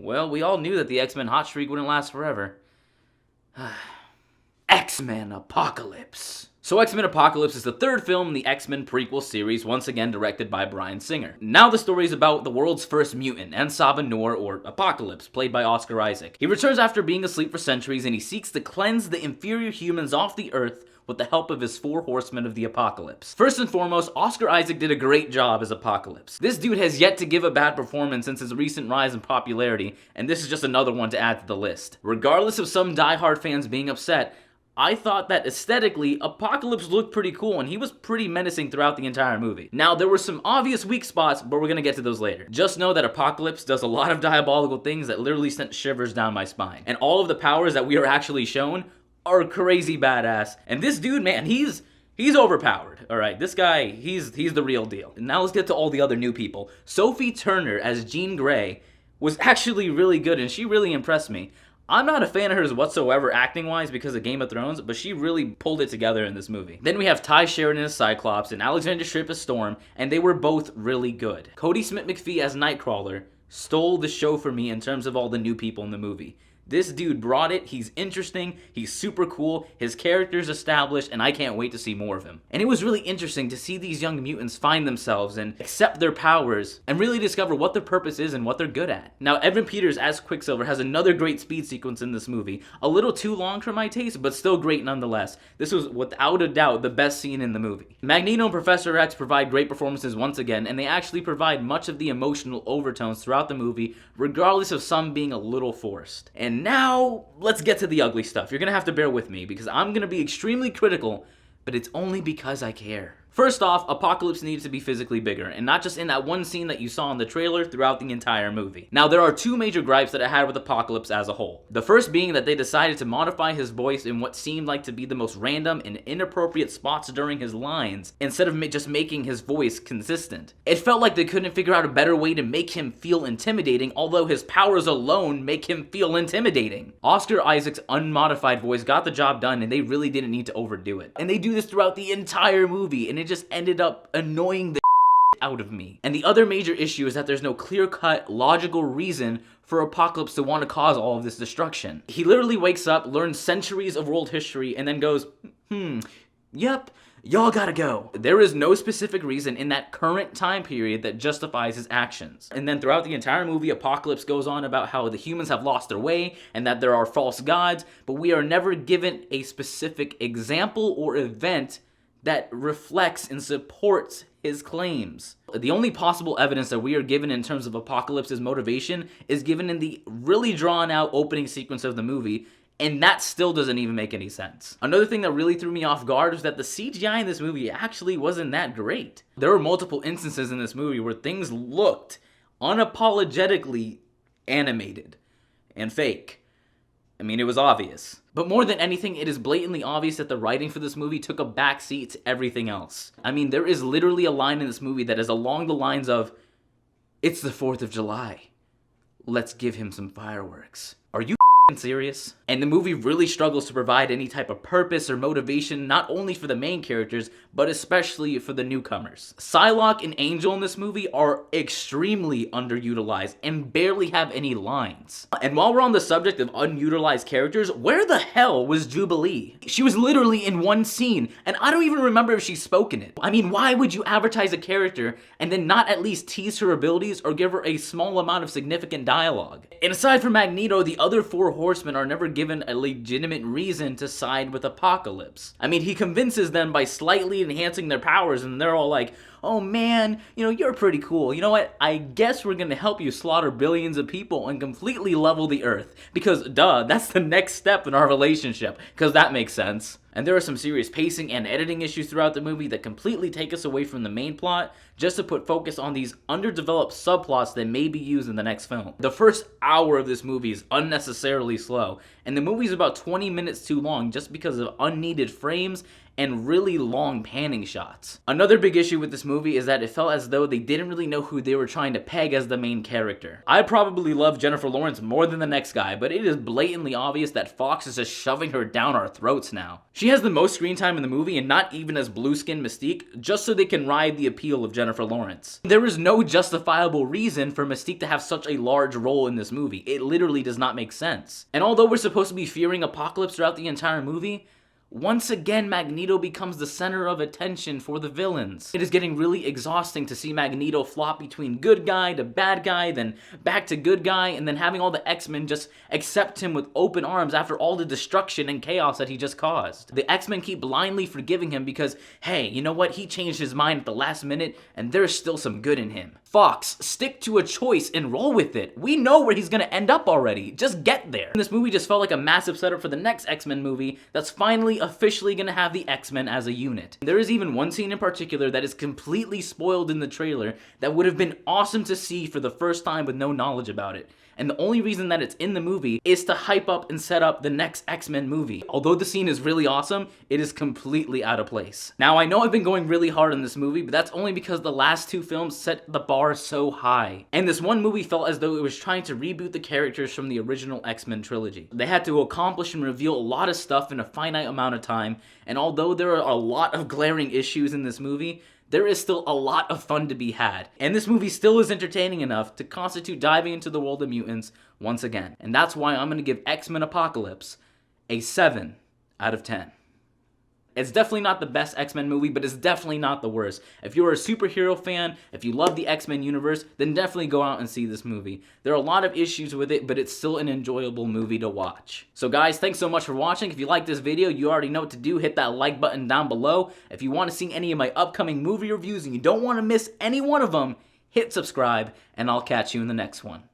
Well, we all knew that the X-Men hot streak wouldn't last forever. X-Men Apocalypse. So X-Men Apocalypse is the third film in the X-Men prequel series, once again directed by Bryan Singer. Now the story is about the world's first mutant, Ensaba Noor, or Apocalypse, played by Oscar Isaac. He returns after being asleep for centuries, and he seeks to cleanse the inferior humans off the Earth with the help of his 4 horsemen of the apocalypse. First and foremost, Oscar Isaac did a great job as Apocalypse. This dude has yet to give a bad performance since his recent rise in popularity, and this is just another one to add to the list. Regardless of some diehard fans being upset, I thought that aesthetically, Apocalypse looked pretty cool, and he was pretty menacing throughout the entire movie. Now, there were some obvious weak spots, but we're gonna get to those later. Just know that Apocalypse does a lot of diabolical things that literally sent shivers down my spine. And all of the powers that we are actually shown are crazy badass. And this dude, man, he's overpowered. Alright, this guy, he's the real deal. Now let's get to all the other new people. Sophie Turner as Jean Grey was actually really good, and she really impressed me. I'm not a fan of hers whatsoever acting-wise because of Game of Thrones, but she really pulled it together in this movie. Then we have Ty Sheridan as Cyclops and Alexander Shipp as Storm, and they were both really good. Cody Smith-McPhee as Nightcrawler stole the show for me in terms of all the new people in the movie. This dude brought it, he's interesting, he's super cool, his character's established, and I can't wait to see more of him. And it was really interesting to see these young mutants find themselves and accept their powers and really discover what their purpose is and what they're good at. Now, Evan Peters as Quicksilver has another great speed sequence in this movie. A little too long for my taste, but still great nonetheless. This was without a doubt the best scene in the movie. Magneto and Professor X provide great performances once again, and they actually provide much of the emotional overtones throughout the movie, regardless of some being a little forced. And now, let's get to the ugly stuff. You're gonna have to bear with me because I'm gonna be extremely critical, but it's only because I care. First off, Apocalypse needs to be physically bigger, and not just in that one scene that you saw in the trailer throughout the entire movie. Now, there are 2 major gripes that I had with Apocalypse as a whole. The first being that they decided to modify his voice in what seemed like to be the most random and inappropriate spots during his lines, instead of just making his voice consistent. It felt like they couldn't figure out a better way to make him feel intimidating, although his powers alone make him feel intimidating. Oscar Isaac's unmodified voice got the job done, and they really didn't need to overdo it. And they do this throughout the entire movie, and it just ended up annoying the out of me. And the other major issue is that there's no clear-cut, logical reason for Apocalypse to want to cause all of this destruction. He literally wakes up, learns centuries of world history, and then goes, yep, y'all gotta go. There is no specific reason in that current time period that justifies his actions. And then throughout the entire movie, Apocalypse goes on about how the humans have lost their way and that there are false gods, but we are never given a specific example or event that reflects and supports his claims. The only possible evidence that we are given in terms of Apocalypse's motivation is given in the really drawn out opening sequence of the movie, and that still doesn't even make any sense. Another thing that really threw me off guard was that the CGI in this movie actually wasn't that great. There were multiple instances in this movie where things looked unapologetically animated and fake. I mean, it was obvious. But more than anything, it is blatantly obvious that the writing for this movie took a backseat to everything else. I mean, there is literally a line in this movie that is along the lines of, "It's the 4th of July. Let's give him some fireworks." Are you serious? And the movie really struggles to provide any type of purpose or motivation, not only for the main characters, but especially for the newcomers. Psylocke and Angel in this movie are extremely underutilized and barely have any lines. And while we're on the subject of unutilized characters, where the hell was Jubilee? She was literally in one scene, and I don't even remember if she spoke in it. I mean, why would you advertise a character and then not at least tease her abilities or give her a small amount of significant dialogue? And aside from Magneto, the other 4 horsemen are never given a legitimate reason to side with Apocalypse. I mean, he convinces them by slightly enhancing their powers, and they're all like, "Oh man, you're pretty cool. You know what? I guess we're gonna help you slaughter billions of people and completely level the earth." Because, duh, that's the next step in our relationship, because that makes sense. And there are some serious pacing and editing issues throughout the movie that completely take us away from the main plot, just to put focus on these underdeveloped subplots that may be used in the next film. The first hour of this movie is unnecessarily slow, and the movie is about 20 minutes too long just because of unneeded frames and really long panning shots. Another big issue with this movie is that it felt as though they didn't really know who they were trying to peg as the main character. I probably love Jennifer Lawrence more than the next guy, but it is blatantly obvious that Fox is just shoving her down our throats now. She has the most screen time in the movie, and not even as blue-skinned Mystique, just so they can ride the appeal of Jennifer Lawrence. There is no justifiable reason for Mystique to have such a large role in this movie. It literally does not make sense. And although we're supposed to be fearing Apocalypse throughout the entire movie, once again, Magneto becomes the center of attention for the villains. It is getting really exhausting to see Magneto flop between good guy to bad guy, then back to good guy, and then having all the X-Men just accept him with open arms after all the destruction and chaos that he just caused. The X-Men keep blindly forgiving him because, hey, you know what? He changed his mind at the last minute, and there's still some good in him. Fox, stick to a choice and roll with it. We know where he's gonna end up already. Just get there. This movie just felt like a massive setup for the next X-Men movie that's finally officially gonna have the X-Men as a unit. There is even one scene in particular that is completely spoiled in the trailer that would have been awesome to see for the first time with no knowledge about it. And the only reason that it's in the movie is to hype up and set up the next X-Men movie. Although the scene is really awesome, it is completely out of place. Now, I know I've been going really hard on this movie, but that's only because the last two films set the bar so high. And this one movie felt as though it was trying to reboot the characters from the original X-Men trilogy. They had to accomplish and reveal a lot of stuff in a finite amount of time, and although there are a lot of glaring issues in this movie, there is still a lot of fun to be had. And this movie still is entertaining enough to constitute diving into the world of mutants once again. And that's why I'm going to give X-Men Apocalypse a 7 out of 10. It's definitely not the best X-Men movie, but it's definitely not the worst. If you're a superhero fan, if you love the X-Men universe, then definitely go out and see this movie. There are a lot of issues with it, but it's still an enjoyable movie to watch. So guys, thanks so much for watching. If you like this video, you already know what to do. Hit that like button down below. If you want to see any of my upcoming movie reviews and you don't want to miss any one of them, hit subscribe, and I'll catch you in the next one.